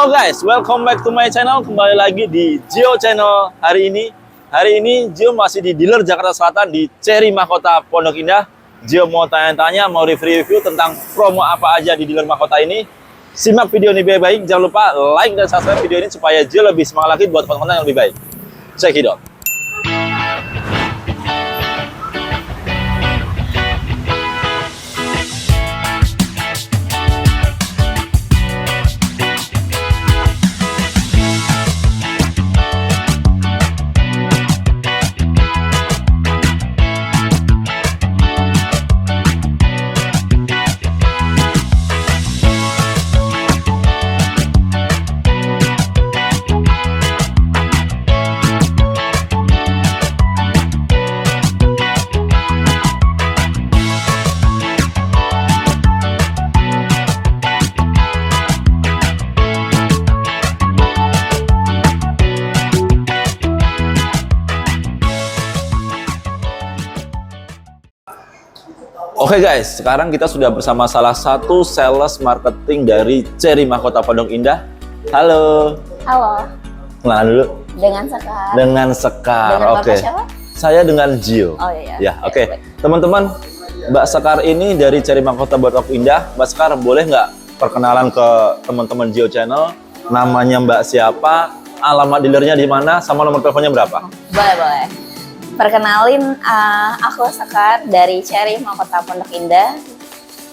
Halo guys, welcome back to my channel. Kembali lagi di Gio Channel. Hari ini Gio masih di dealer Jakarta Selatan di Cherry Mahkota Pondok Indah. Gio mau tanya-tanya, mau review dan promo apa aja di dealer Mahkota ini. Simak video ini baik-baik. Jangan lupa like dan subscribe video ini supaya Gio lebih semangat lagi buat konten yang lebih baik. Check it out. Oke guys, sekarang kita sudah bersama salah satu sales marketing dari Cherry Mahkota Pondok Indah. Halo. Halo. Kenalan dulu. Dengan Sekar. Dengan Sekar. Dengan Oke. siapa? Saya dengan Gio. Oh iya. Ya, oke. Teman-teman, Mbak Sekar ini dari Cherry Mahkota Pondok Indah. Mbak Sekar boleh nggak perkenalan ke teman-teman Gio Channel? Namanya Mbak siapa? Alamat dealernya di mana? Sama nomor teleponnya berapa? Boleh. Perkenalin, aku Sekar dari Cherry Mahkota Pondok Indah.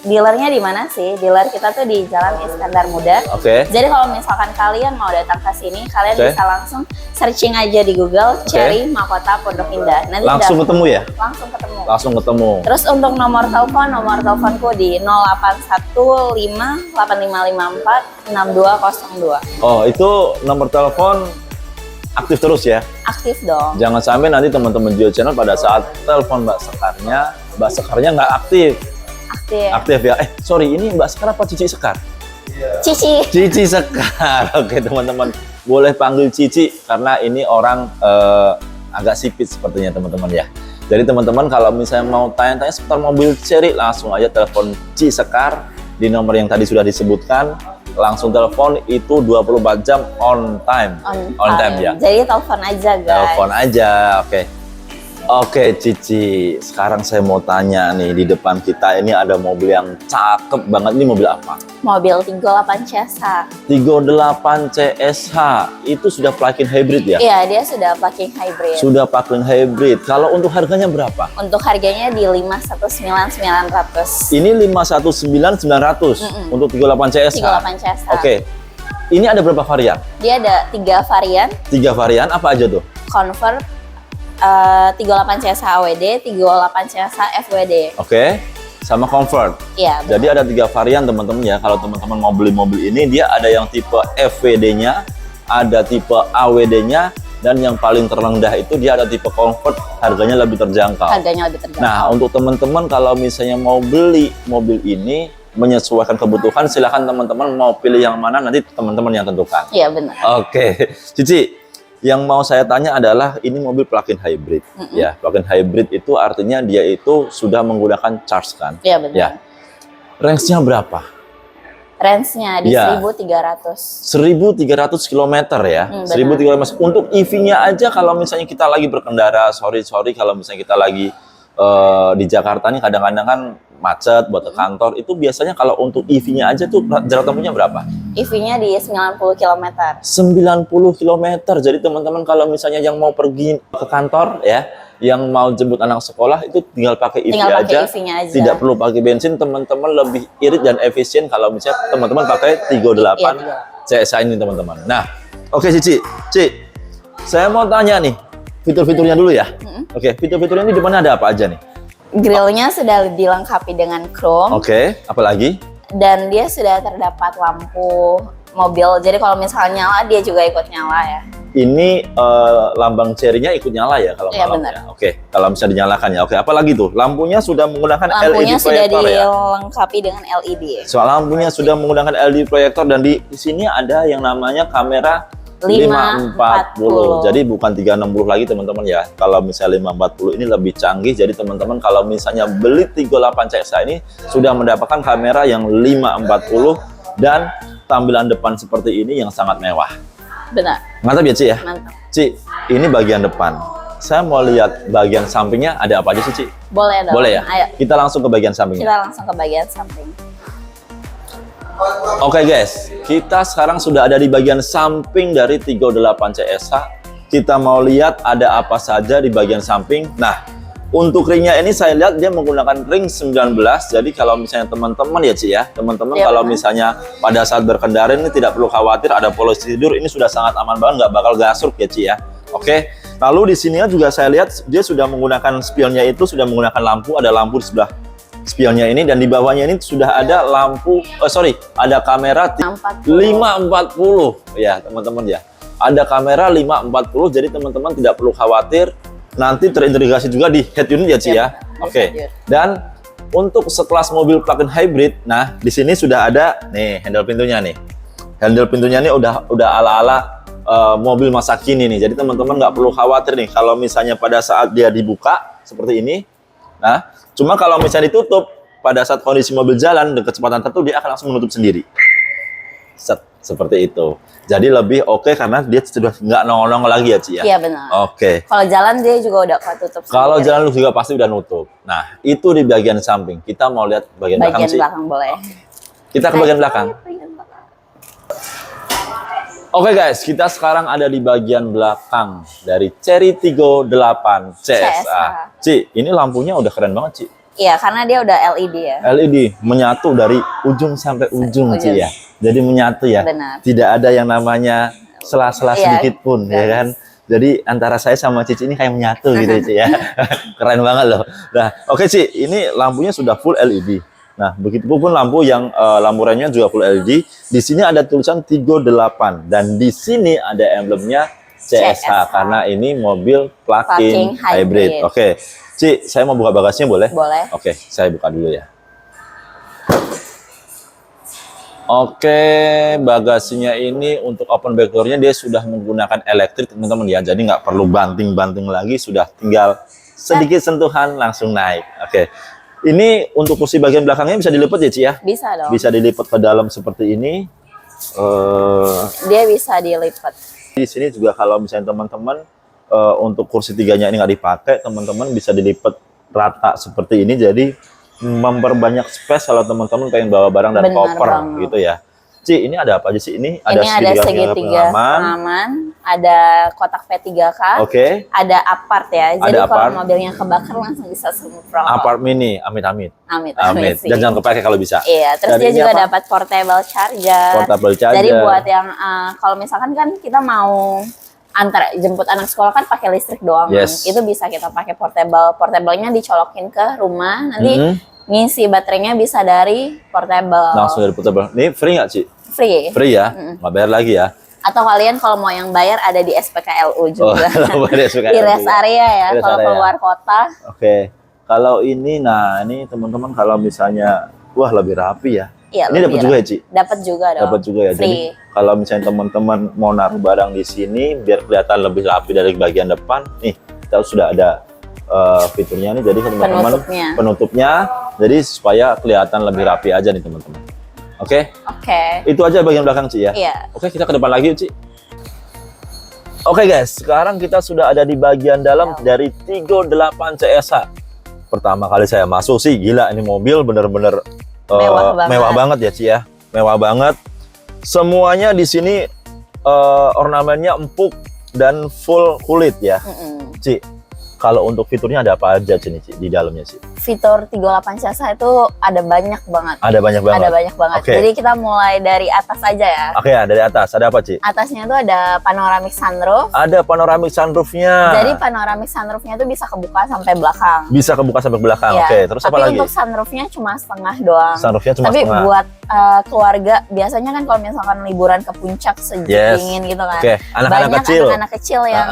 Dealernya di mana sih? Dealer kita tuh di Jalan Iskandar Muda. Oke. Jadi kalau misalkan kalian mau datang ke sini, kalian bisa langsung searching aja di Google Cherry Mahkota Pondok Indah. Nanti langsung ketemu ya? Langsung ketemu. Langsung ketemu. Terus untuk nomor teleponku di 081555546202. Oh, itu nomor telepon aktif terus ya? Aktif dong. Jangan sampai nanti teman-teman Gio Channel pada saat telepon Mbak Sekarnya nggak aktif. Aktif ya? Sorry, ini Mbak Sekar apa Cici Sekar? Cici. Cici Sekar. Oke teman-teman, boleh panggil Cici karena ini orang agak sipit sepertinya teman-teman ya. Jadi teman-teman kalau misalnya mau tanya-tanya seputar mobil Cherry, langsung aja telepon Cici Sekar di nomor yang tadi sudah disebutkan. Langsung telepon itu 24 jam on time. On time ya. Jadi telepon aja guys. Telepon aja, oke. Oke Cici, sekarang saya mau tanya nih, di depan kita ini ada mobil yang cakep banget. Ini mobil apa? Mobil 38 CSH. 38 CSH, itu sudah plug-in hybrid ya? Iya, dia sudah plug-in hybrid. Sudah plug-in hybrid. Kalau untuk harganya berapa? Untuk harganya di 519.900. Ini 519.900 untuk 38 CSH. 38 CSH. Oke. Ini ada berapa varian? Dia ada 3 varian. 3 varian, apa aja tuh? Convert, 38 CSH AWD, 38 CSH FWD. Oke. Sama Comfort. Iya. Jadi ada 3 varian teman-teman ya. Kalau teman-teman mau beli mobil ini, dia ada yang tipe FWD-nya, ada tipe AWD-nya, dan yang paling terendah itu dia ada tipe Comfort, harganya lebih terjangkau. Harganya lebih terjangkau. Nah, untuk teman-teman kalau misalnya mau beli mobil ini menyesuaikan kebutuhan, silahkan teman-teman mau pilih yang mana nanti teman-teman yang tentukan. Iya benar. Oke, Cici. Yang mau saya tanya adalah ini mobil plug-in hybrid. Ya, plug-in hybrid itu artinya dia itu sudah menggunakan charge kan? Iya benar. Ya. Range-nya berapa? Range-nya di 1.300. 1.300 km ya. 1.300. Untuk EV-nya aja kalau misalnya kita lagi berkendara, sorry kalau misalnya kita lagi di Jakarta nih kadang-kadang kan macet buat ke kantor, itu biasanya kalau untuk EV-nya aja tuh jarak tempuhnya berapa? EV-nya di 90 km. 90 km. Jadi teman-teman kalau misalnya yang mau pergi ke kantor ya, yang mau jemput anak sekolah itu tinggal pakai EV aja. Tidak perlu pakai bensin, teman-teman lebih irit dan efisien kalau misalnya teman-teman pakai 38 CSH ini teman-teman. Nah, oke Cici, saya mau tanya nih fitur-fiturnya dulu ya. Oke, fitur-fiturnya ini di mana ada apa aja nih? Grillnya sudah dilengkapi dengan chrome. Oke, apalagi? Dan dia sudah terdapat lampu mobil. Jadi kalau misalnya nyala, dia juga ikut nyala ya. Ini lambang Cherry-nya ikut nyala ya kalau malam ya? Oke, kalau bisa dinyalakan ya. Oke, apalagi tuh? Lampunya sudah menggunakan LED proyektor ya? Lampunya sudah dilengkapi dengan LED. Soal lampunya sudah menggunakan LED proyektor dan di sini ada yang namanya kamera 540. Jadi bukan 360 lagi teman-teman ya. Kalau misalnya 540 ini lebih canggih. Jadi teman-teman kalau misalnya beli 38 CSH ini sudah mendapatkan kamera yang 540 dan tampilan depan seperti ini yang sangat mewah. Benar. Mantap ya, Ci ya? Mantap. Ci, ini bagian depan. Saya mau lihat bagian sampingnya ada apa aja sih, Ci? Boleh dong. Boleh ya? Ayo. Kita langsung ke bagian sampingnya. Kita langsung ke bagian samping. Oke guys, kita sekarang sudah ada di bagian samping dari 38 CSH. Kita mau lihat ada apa saja di bagian samping. Nah, untuk ringnya ini saya lihat dia menggunakan ring 19. Jadi kalau misalnya teman-teman ya Ci ya, teman-teman Ya, kalau benar. misalnya pada saat berkendara ini tidak perlu khawatir ada polisi tidur. Ini sudah sangat aman banget, nggak bakal gasruk ya Ci ya. Oke, lalu di sini juga saya lihat dia sudah menggunakan spionnya itu sudah menggunakan lampu. Ada lampu di sebelah spionnya ini dan di bawahnya ini sudah ada lampu, ada kamera 540 ya teman-teman ya. Ada kamera 540, jadi teman-teman tidak perlu khawatir. Nanti terintegrasi juga di head unit ya Ci ya. Oke. Dan untuk sekelas mobil plug-in hybrid, nah di sini sudah ada nih handle pintunya nih. Handle pintunya ini udah ala-ala mobil masa kini nih. Jadi teman-teman nggak perlu khawatir nih kalau misalnya pada saat dia dibuka seperti ini. Nah, cuma kalau misalnya ditutup pada saat kondisi mobil jalan dengan kecepatan tertentu dia akan langsung menutup sendiri. Set, seperti itu. Jadi lebih oke karena dia sudah nggak nongol-nongol lagi ya Ci ya. Iya benar. Oke. Kalau jalan dia juga udah ketutup. Kalau sendiri. jalan lu juga pasti udah nutup. Nah, itu di bagian samping. Kita mau lihat bagian belakang Bagian Ci. belakang boleh. Kita ke bagian belakang. Oke guys, kita sekarang ada di bagian belakang dari Chery Tiggo 8 CSA. Ci, ini lampunya udah keren banget, Ci. Iya, karena dia udah LED ya. LED menyatu dari ujung sampai ujung, Ci ya. Jadi menyatu ya. Benar. Tidak ada yang namanya sela-sela Iya, sedikit pun, ya kan? Jadi antara saya sama Cici ini kayak menyatu gitu, Ci ya. Keren banget loh. Nah, oke Ci, ini lampunya sudah full LED. Nah, begitupun lampu yang lampu remnya juga full LED. Di sini ada tulisan Tiggo 8 dan di sini ada emblemnya CSH karena ini mobil plug-in hybrid. Oke. Ci, saya mau buka bagasinya boleh? Boleh. Oke, saya buka dulu ya. Oke, bagasinya ini untuk open back door-nya dia sudah menggunakan elektrik teman-teman ya. Jadi nggak perlu banting-banting lagi, sudah tinggal sedikit sentuhan langsung naik. Oke. Ini untuk kursi bagian belakangnya bisa dilipat ya Ci ya? Bisa dong. Bisa dilipat ke dalam seperti ini. Dia bisa dilipat. Di sini juga kalau misalnya teman-teman untuk kursi tiganya ini nggak dipakai, teman-teman bisa dilipat rata seperti ini. Jadi memperbanyak space kalau teman-teman pengen bawa barang dan Benar koper banget. gitu ya. Ci, ini ada apa aja sih? Ini Ini ada segitiga pengaman, ada kotak P3K, ada apart ya. Jadi kalau mobilnya kebakar langsung bisa semprot. Apart mini, amit-amit. Amit sih. Dan jangan kepakai kalau bisa. Iya, terus dia juga dapat portable charger. Jadi buat yang kalau misalkan kan kita mau antar jemput anak sekolah kan pakai listrik doang. Itu bisa kita pakai portable. Portable-nya dicolokin ke rumah, nanti ngisi baterainya bisa dari portable. Langsung dari portable. Ini free nggak Ci? Free. Free ya? Nggak bayar lagi ya? Atau kalian kalau mau yang bayar ada di SPKLU juga. Di rest area ya, kalau keluar kota. Oke. Kalau ini, nah ini teman-teman kalau misalnya, wah lebih rapi ya. Iya, ini dapat juga ya Ci? Dapat juga dong. Dapat juga ya. Free. Jadi kalau misalnya teman-teman mau naruh barang di sini biar kelihatan lebih rapi dari bagian depan, nih kita sudah ada fiturnya nih. Jadi teman-teman penutupnya, jadi supaya kelihatan lebih rapi aja nih teman-teman. Oke? Itu aja bagian belakang Ci ya? Iya. Oke, kita ke depan lagi Ci. Oke guys, sekarang kita sudah ada di bagian dalam dari Tiggo 8 CSH. Pertama kali saya masuk sih, gila ini mobil bener-bener mewah banget ya Ci ya. Mewah banget. Semuanya di sini ornamennya empuk dan full kulit ya. Ci, kalau untuk fiturnya ada apa aja Ci di dalamnya sih? Fitur 38 CSH itu ada banyak banget. Ada banyak banget. Ada banyak banget. Jadi kita mulai dari atas aja ya. Oke, dari atas. Ada apa Ci? Atasnya itu ada panoramic sunroof. Ada panoramic sunroofnya. Jadi panoramic sunroofnya itu bisa kebuka sampai belakang. Bisa kebuka sampai belakang. Ya. Oke, terus apa lagi? Tapi untuk sunroofnya cuma setengah doang. Sunroofnya cuma tapi setengah. Buat keluarga biasanya kan kalau misalkan liburan ke puncak sejuk dingin gitu kan. Anak-anak kecil. Anak-anak kecil yang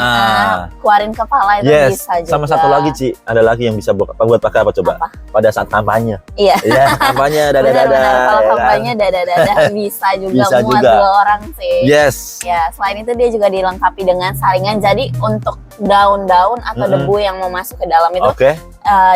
keluarin kepala itu bisa juga. Sama satu lagi Ci, ada lagi yang bisa buat pakai apa coba? Apa? Pada saat kampanye. Iya. Iya, kampanye dada-dada. Kalau kampanye dada-dada bisa juga bisa muat juga. 2 orang sih. Yes. Ya, selain itu dia juga dilengkapi dengan saringan. Jadi untuk daun-daun atau debu yang mau masuk ke dalam itu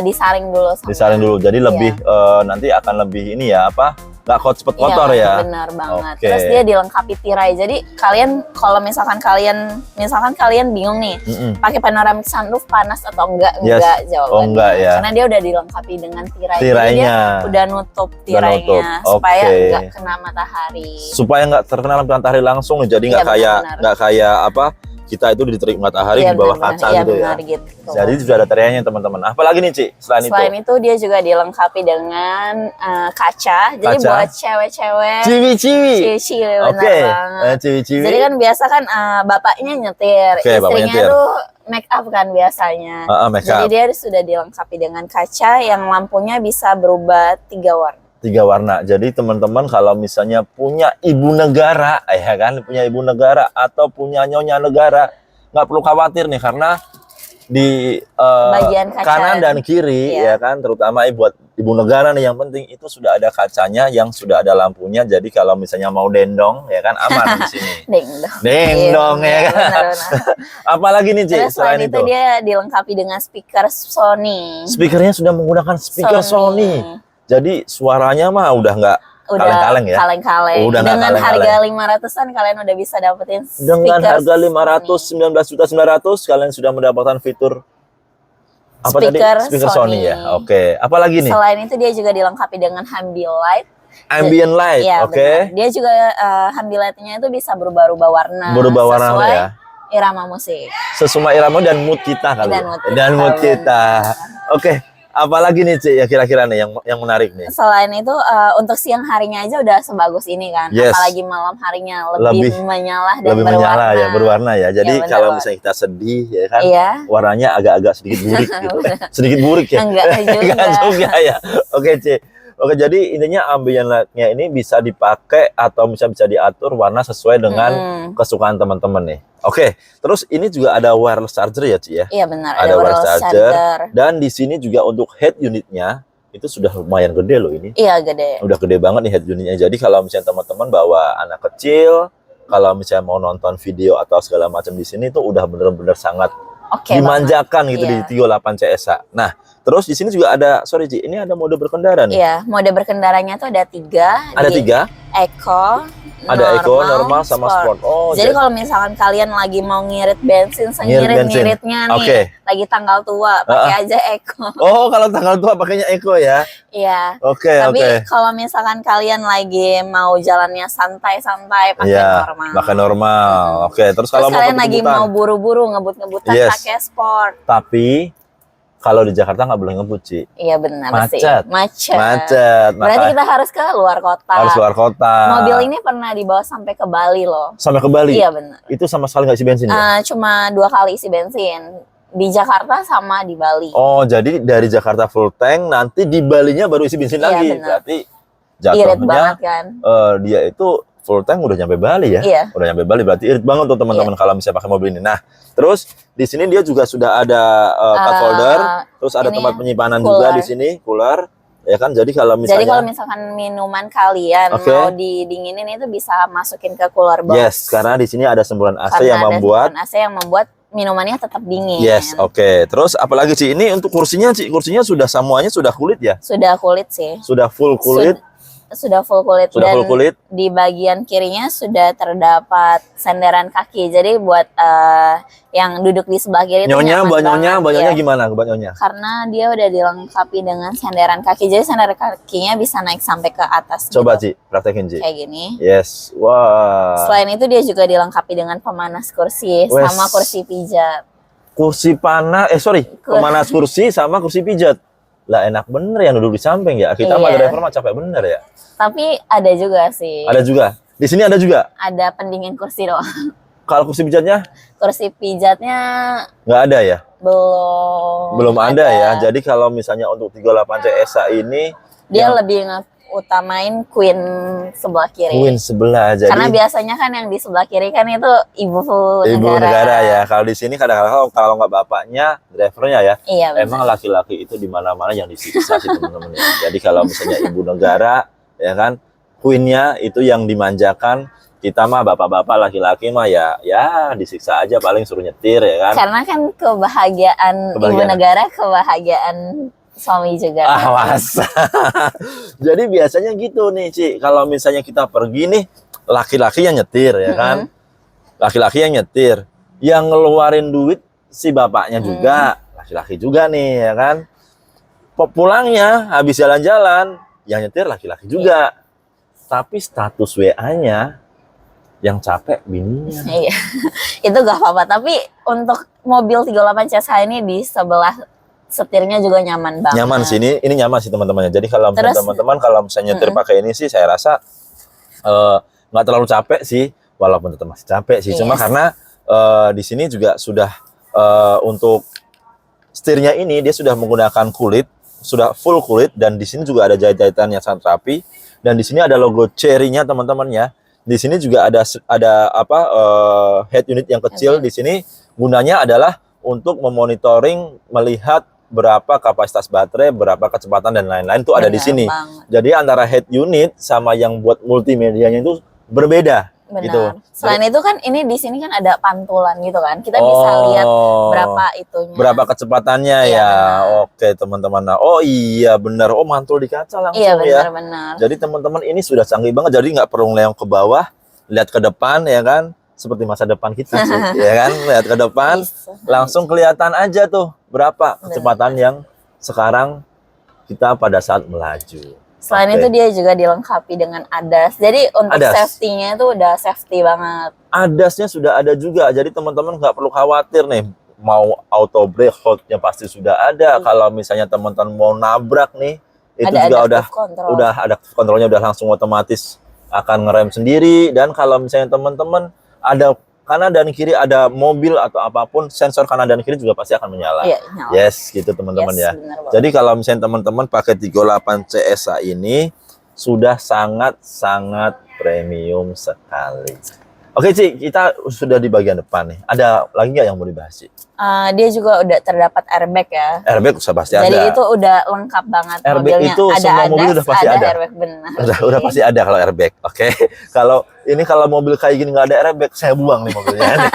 disaring dulu. Disaring dulu. Jadi lebih nanti akan lebih ini ya apa? nggak cepet kotor ya. Benar banget. Terus dia dilengkapi tirai. Jadi kalian kalau misalkan kalian bingung nih, pakai panoramic sunroof panas atau enggak? Enggak, jawabannya. Oh, enggak ya. Karena dia udah dilengkapi dengan tirai. Tirainya. Jadi dia udah nutup tirainya supaya enggak kena matahari. Supaya enggak terkena matahari langsung, jadi enggak kayak apa? Kita itu diterik matahari di bawah kaca gitu ya. Gitu. Jadi sudah ada tirainya teman-teman. Apalagi nih, Ci, selain itu dia juga dilengkapi dengan kaca. Jadi buat cewek-cewek. Ciwi-ciwi. Oke. Ciwi-ciwi. Jadi kan biasa kan bapaknya nyetir, istrinya tuh make up kan biasanya. Jadi dia sudah dilengkapi dengan kaca yang lampunya bisa berubah 3 warna. 3 warna. Jadi teman-teman kalau misalnya punya ibu negara, ya kan, punya ibu negara atau punya nyonya negara, nggak perlu khawatir nih karena di bagian kaca, kanan dan kiri, ya kan, terutama buat ibu negara nih yang penting itu sudah ada kacanya yang sudah ada lampunya. Jadi kalau misalnya mau dendong, ya kan, aman di sini. Dendong ya kan. Apalagi nih, Ci, selain itu dia dilengkapi dengan speaker Sony. Speakernya sudah menggunakan speaker Sony. Jadi suaranya mah udah nggak kaleng-kaleng ya. Kaleng-kaleng. Dengan harga 500-an kalian udah bisa dapetin dengan harga 519.900 kalian sudah mendapatkan fitur apa speaker tadi? Speaker Sony ya. Oke. Apalagi nih? Selain itu dia juga dilengkapi dengan ambient light. Oke. Dia juga ambient light-nya itu bisa berubah-ubah warna. Sesuai ya. Irama musik. Sesuai irama dan mood kita kali. Dan mood kita. Oke. Apalagi nih, Ci, ya kira-kira nih yang menarik nih. Selain itu untuk siang harinya aja udah sebagus ini kan. Apalagi malam harinya lebih menyala dan berwarna ya. Jadi kalau misalnya kita sedih ya kan, warnanya agak-agak sedikit burik gitu. Sedikit burik ya. Enggak juga ya. Oke, Ci. Oke, jadi intinya ambient light-nya ini bisa dipakai atau bisa diatur warna sesuai dengan kesukaan teman-teman nih. Oke, terus ini juga ada wireless charger ya, Ci ya? Iya benar, ada wireless charger. Dan di sini juga untuk head unitnya itu sudah lumayan gede loh ini. Iya, gede. Udah gede banget nih head unitnya. Jadi kalau misalnya teman-teman bawa anak kecil, kalau misalnya mau nonton video atau segala macam di sini tuh udah bener-bener sangat dimanjakan gitu di 38 CSA. Nah, terus di sini juga ada, sorry Ci, ini ada mode berkendara nih. Iya, mode berkendaranya tuh ada 3. Ada 3? Eco, ada Eco, normal, sama Sport. Oh, jadi kalau misalkan kalian lagi mau ngirit bensin, sengirit-ngiritnya nih, lagi tanggal tua, pakai aja Eco. Oh, kalau tanggal tua pakainya Eco ya? Iya. Oke. Tapi kalau misalkan kalian lagi mau jalannya santai-santai, pakai normal. Pakai normal. Oke. Terus kalau kalian lagi mau buru-buru ngebut-ngebutan, pakai Sport. Tapi kalau di Jakarta nggak boleh ngebut, Ci. Iya benar sih. Macet. Berarti kita harus ke luar kota. Harus keluar kota. Mobil ini pernah dibawa sampai ke Bali loh. Sampai ke Bali? Iya benar. Itu sama sekali nggak isi bensin ya? Cuma 2 kali isi bensin. Di Jakarta sama di Bali. Oh, jadi dari Jakarta full tank, nanti di Balinya baru isi bensin lagi. Benar. Berarti jatuhnya kan? Dia itu full tank udah nyampe Bali ya? Iya. Udah nyampe Bali, berarti irit banget tuh teman-teman kalau misalnya pakai mobil ini. Nah, terus di sini dia juga sudah ada cup holder, terus ada tempat penyimpanan juga di sini, cooler, ya kan? Jadi kalau misalkan minuman kalian mau didinginin itu bisa masukin ke cooler box. Yes, karena di sini ada semburan AC yang membuat minumannya tetap dingin. Yes, oke. Terus apalagi Ci, ini untuk kursinya, Ci, kursinya sudah semuanya sudah kulit ya? Sudah kulit sih. Sudah full kulit. Sudah full kulit. Di bagian kirinya sudah terdapat senderan kaki. Jadi buat yang duduk di sebelah kiri nyonya gimana buat nyonya? Karena dia udah dilengkapi dengan senderan kaki. Jadi senderan kakinya bisa naik sampai ke atas. Coba Ci, praktekin Ci. Kayak gini. Yes. Wah. Selain itu dia juga dilengkapi dengan pemanas kursi sama kursi pijat. Pemanas kursi sama kursi pijat. Lah enak bener yang duduk di samping ya. Kita mah driver mah capek bener ya. Tapi ada juga sih. Ada juga. Di sini ada juga. Ada pendingin kursi doang. Kalau kursi pijatnya? Kursi pijatnya nggak ada ya? Belum ada ya. Jadi kalau misalnya untuk 38 CSA ini dia lebih utamain queen sebelah kiri. Queen sebelah. Jadi karena biasanya kan yang di sebelah kiri kan itu ibu negara ya. Kalau di sini kadang-kadang kalau nggak bapaknya, drivernya ya. Iya, emang laki-laki itu di mana-mana yang disiksa sih teman-teman. Jadi kalau misalnya ibu negara ya kan, queennya itu yang dimanjakan. Kita mah bapak-bapak laki-laki mah ya disiksa aja, paling suruh nyetir ya kan. Karena kan kebahagiaan ibu negara, kebahagiaan suami juga. Masa. Jadi biasanya gitu nih, Ci. Kalau misalnya kita pergi nih, laki-laki yang nyetir, ya kan? Laki-laki yang nyetir. Yang ngeluarin duit si bapaknya juga. Laki-laki juga nih, ya kan? Pulangnya, habis jalan-jalan, yang nyetir laki-laki juga. Tapi status WA-nya yang capek bininya. Iya. Itu gak apa-apa. Tapi untuk mobil 38 CSH ini di sebelah setirnya juga nyaman banget. Nyaman sih, ini nyaman sih teman-temannya. Jadi kalau teman-teman kalau misalnya nyetir pakai ini sih, saya rasa nggak terlalu capek sih, walaupun tetap masih capek sih. Cuma karena di sini juga sudah untuk setirnya ini dia sudah menggunakan kulit, sudah full kulit, dan di sini juga ada jahit-jahitan yang sangat rapi. Dan di sini ada logo Chery-nya teman-teman ya. Di sini juga ada head unit yang kecil. Di sini gunanya adalah untuk memonitoring, melihat berapa kapasitas baterai, berapa kecepatan dan lain-lain itu ada di sini. Jadi antara head unit sama yang buat multimedianya itu berbeda. Benar. Gitu. Selain itu kan ini di sini kan ada pantulan gitu kan. Kita bisa lihat berapa itunya. Berapa kecepatannya ya. Oke, teman-teman. Nah, oh iya benar. Oh, mantul di kaca langsung iya, ya. Benar. Jadi teman-teman ini sudah canggih banget. Jadi nggak perlu ngeliat ke bawah, lihat ke depan ya kan. Seperti masa depan kita sih, ya kan. Lihat ke depan, langsung kelihatan aja tuh berapa kecepatan yang sekarang kita pada saat melaju. Selain itu dia juga dilengkapi dengan ADAS. Jadi untuk safety-nya itu udah safety banget. ADAS-nya sudah ada juga. Jadi teman-teman nggak perlu khawatir nih. Mau auto brake hold-nya pasti sudah ada. Kalau misalnya teman-teman mau nabrak nih, itu juga udah ada kontrolnya, udah langsung otomatis akan ngerem sendiri. Dan kalau misalnya teman-teman ada kanan dan kiri, ada mobil atau apapun, sensor kanan dan kiri juga pasti akan menyala. Iya, nyala. Yes, gitu teman-teman ya. Jadi kalau misalnya teman-teman pakai 38 CSH ini sudah sangat-sangat premium sekali. Oke, Ci, kita sudah di bagian depan nih. Ada lagi nggak yang mau dibahas, Ci? Dia juga udah terdapat airbag ya. Airbag pasti ada. Jadi itu udah lengkap banget airbag mobilnya. Itu ada semua mobil udah pasti ada. Airbag, benar. Udah pasti ada kalau airbag. Oke. Kalau mobil kayak gini nggak ada airbag, saya buang nih mobilnya.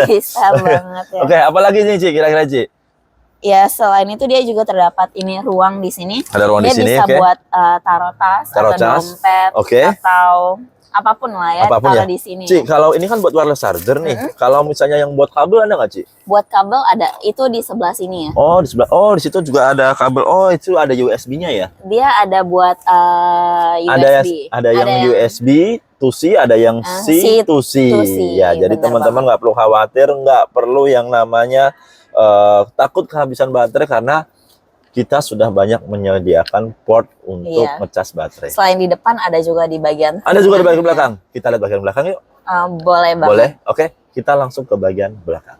Bisa banget ya. Oke, apalagi nih, Ci, kira-kira, Ci? Ya, selain itu dia juga terdapat ini ruang di sini. Ada ruang di sini, dia bisa buat taruh tas atau dompet atau apapun lah ya, taruh di sini. Ci, kalau ini kan buat wireless charger nih. Kalau misalnya yang buat kabel ada nggak, Ci? Buat kabel ada, itu di sebelah sini ya. Oh, di sebelah. Oh, di situ juga ada kabel. Oh, itu ada USB-nya ya? Dia ada buat USB. Ada yang USB to C, ada yang C to C. Ya, jadi teman-teman nggak perlu khawatir, nggak perlu yang namanya takut kehabisan baterai karena kita sudah banyak menyediakan port untuk ngecas baterai. Selain di depan, ada juga di bagian ada juga di bagian belakang. Kita lihat bagian belakang yuk. Boleh banget. Boleh. Oke, kita langsung ke bagian belakang.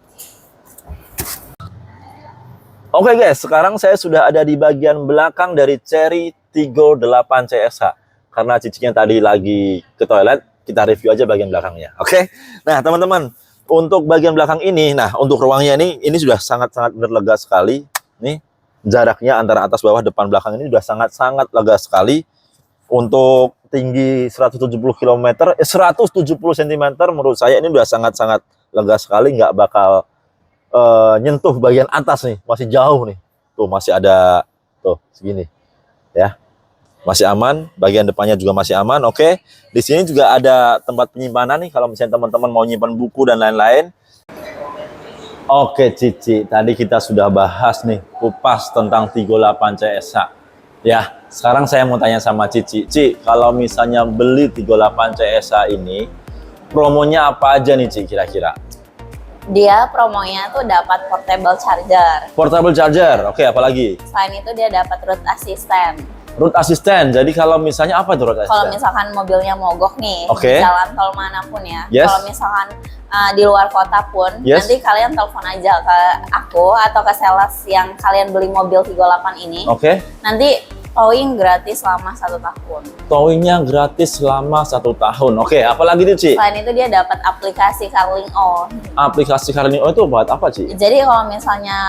Oke guys, sekarang saya sudah ada di bagian belakang dari Chery Tiggo 8 CSH. Karena cicinya tadi lagi ke toilet, kita review aja bagian belakangnya. Oke. Nah, teman-teman, untuk bagian belakang ini, untuk ruangnya ini sudah sangat-sangat lega sekali. Nih, jaraknya antara atas bawah depan belakang ini sudah sangat-sangat lega sekali. Untuk tinggi 170 cm menurut saya ini sudah sangat-sangat lega sekali, nggak bakal nyentuh bagian atas nih, masih jauh nih. Tuh masih ada tuh segini. Ya. Masih aman, bagian depannya juga masih aman. Oke. Di sini juga ada tempat penyimpanan nih kalau misalnya teman-teman mau nyimpan buku dan lain-lain. Oke, Cici, tadi kita sudah bahas nih kupas tentang Tiggo 8 CSH. Ya, sekarang saya mau tanya sama Cici. Ci, kalau misalnya beli Tiggo 8 CSH ini, promonya apa aja nih, Ci, kira-kira? Dia promonya tuh dapat portable charger. Portable charger, oke, apalagi? Selain itu dia dapat route assistant. Route assistant, jadi kalau misalnya apa tuh route assistant? Kalau misalkan mobilnya mogok nih, jalan tol manapun ya. Yes. Kalau misalkan di luar kota pun, nanti kalian telepon aja ke aku atau ke sales yang kalian beli mobil Tiggo 8 ini. Nanti towing gratis selama 1 tahun. Towingnya gratis selama 1 tahun. Oke, apalagi tuh, Ci? Selain itu dia dapat aplikasi Carling-O. Aplikasi Carling-O itu buat apa, Ci? Jadi kalau misalnya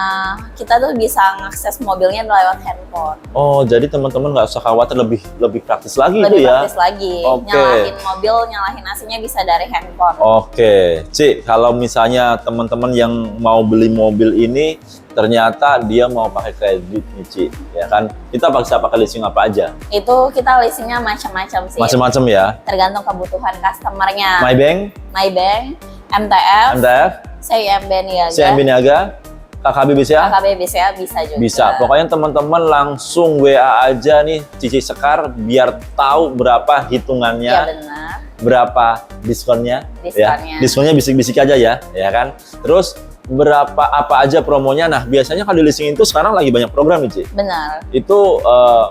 kita tuh bisa ngakses mobilnya lewat handphone. Oh, jadi teman-teman nggak usah khawatir, lebih praktis lagi itu ya? Lebih praktis lagi. Nyalahin mobil, nyalahin AC-nya bisa dari handphone. Oke, Ci, kalau misalnya teman-teman yang mau beli mobil ini ternyata dia mau pakai kredit nih Ci, ya kan? Kita bisa pakai leasing apa aja? Itu kita leasingnya macam-macam sih. Macam-macam ya? Tergantung kebutuhan customernya. Maybank, MTF, CIMB Niaga, KKB BCA bisa juga. Bisa. Pokoknya teman-teman langsung WA aja nih Cici Sekar biar tahu berapa hitungannya. Iya benar. Berapa diskonnya? Ya. Diskonnya bisik-bisik aja ya kan? Terus berapa apa aja promonya. Nah, biasanya kalau di leasing itu sekarang lagi banyak program nih, Ci. Benar. Itu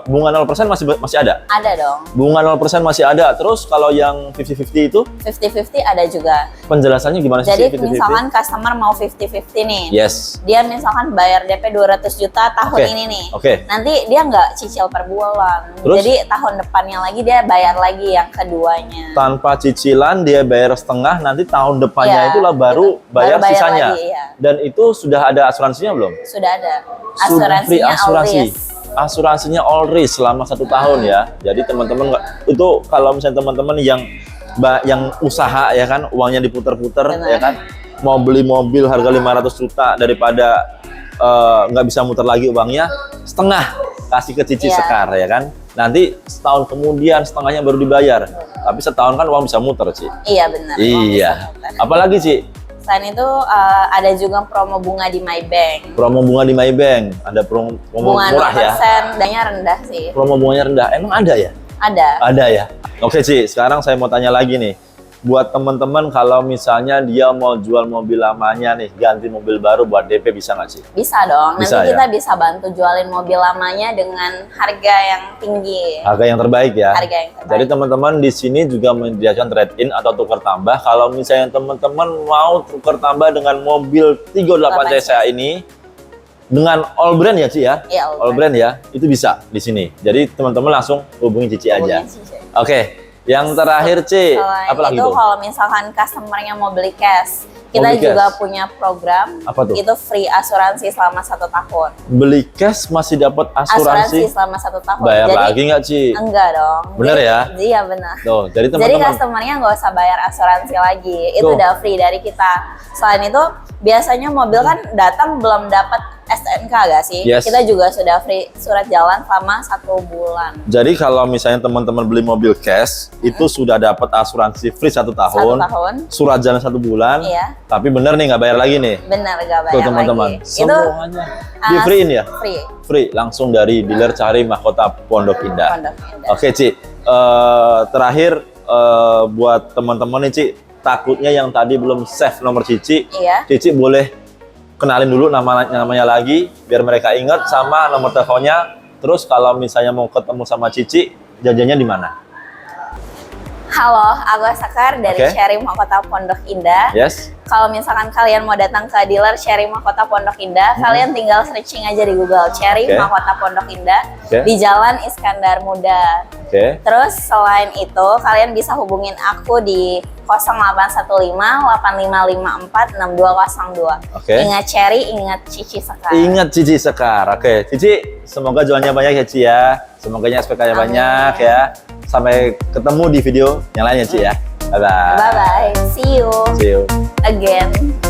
bunga 0% masih ada? Ada dong. Bunga 0% masih ada. Terus kalau yang 50-50 itu? 50-50 ada juga. Penjelasannya gimana sih? Jadi misalkan customer mau 50-50 nih. Yes. Dia misalkan bayar DP 200 juta tahun ini nih. Nanti dia nggak cicil per bulan. Terus? Jadi tahun depannya lagi dia bayar lagi yang keduanya. Tanpa cicilan dia bayar setengah, nanti tahun depannya itulah baru bayar sisanya. Lagi, ya. Dan itu sudah ada asuransinya belum? Sudah ada. Free asuransi. Asuransinya all risk selama 1 tahun ya. Jadi teman-teman itu kalau misalnya teman-teman yang usaha ya kan, uangnya diputer-puter ya kan, mau beli mobil harga 500 juta daripada nggak bisa muter lagi uangnya, setengah kasih ke Cici Sekar ya kan. Nanti setahun kemudian setengahnya baru dibayar. Tapi setahun kan uang bisa muter Ci. Iya benar. Iya. Apalagi Ci? Selain itu ada juga promo bunga di Maybank. Promo bunga di Maybank, ada promo bunga murah ya. Bunganya rendah sih. Promo bunganya rendah, emang ada ya? Ada ya. Oke Ci, sekarang saya mau tanya lagi nih. Buat teman-teman kalau misalnya dia mau jual mobil lamanya nih, ganti mobil baru buat DP bisa nggak sih? Bisa dong. Bisa, nanti kita bisa bantu jualin mobil lamanya dengan harga yang tinggi. Harga yang terbaik ya. Harga yang terbaik. Jadi teman-teman di sini juga menyediakan trade-in atau tukar tambah. Kalau misalnya teman-teman mau tukar tambah dengan mobil 38 cc ini dengan all brand ya Ci ya? Iya, all brand ya. Itu bisa di sini. Jadi teman-teman langsung hubungi Cici aja. Oke. Yang terakhir Ci, apalagi itu kalau misalkan customernya mau beli cash, kita juga punya program. Apa tuh? Itu free asuransi selama 1 tahun. Beli cash masih dapat asuransi selama 1 tahun. Bayar lagi nggak Ci? Enggak dong. Bener ya? Iya benar. Tuh, jadi teman-teman. Customernya nggak usah bayar asuransi lagi. Itu udah free dari kita. Selain itu biasanya mobil kan datang belum dapat STNK gak sih? Yes. Kita juga sudah free surat jalan selama 1 bulan. Jadi kalau misalnya teman-teman beli mobil cash, itu sudah dapat asuransi free 1 tahun, 1 tahun, surat jalan 1 bulan. Iya. Tapi bener nih nggak bayar lagi nih. Bener nggak bayar tuh, teman-teman. lagi. Semuanya di free-in ya? Free, langsung dari dealer Cari Mahkota Pondok Indah. Oke Ci, terakhir buat teman-teman nih Ci, takutnya yang tadi belum save nomor Cici, Cici boleh kenalin dulu namanya lagi biar mereka ingat sama nomor teleponnya. Terus kalau misalnya mau ketemu sama Cici, janjinya di mana? Halo, aku Sekar dari Cherry Mahkota Pondok Indah. Yes. Kalau misalkan kalian mau datang ke dealer Cherry Mahkota Pondok Indah, kalian tinggal searching aja di Google Cherry Mahkota Pondok Indah di Jalan Iskandar Muda. Terus selain itu, kalian bisa hubungin aku di 0815 8554 6202. Ingat Cherry, ingat Cici Sekar. Ingat Cici Sekar. Oke, Cici, semoga jualnya banyak ya Ci ya. Semoganya SPK-nya banyak ya. Sampai ketemu di video yang lain ya Ci ya. Bye-bye. Bye-bye. See you. See you. Again.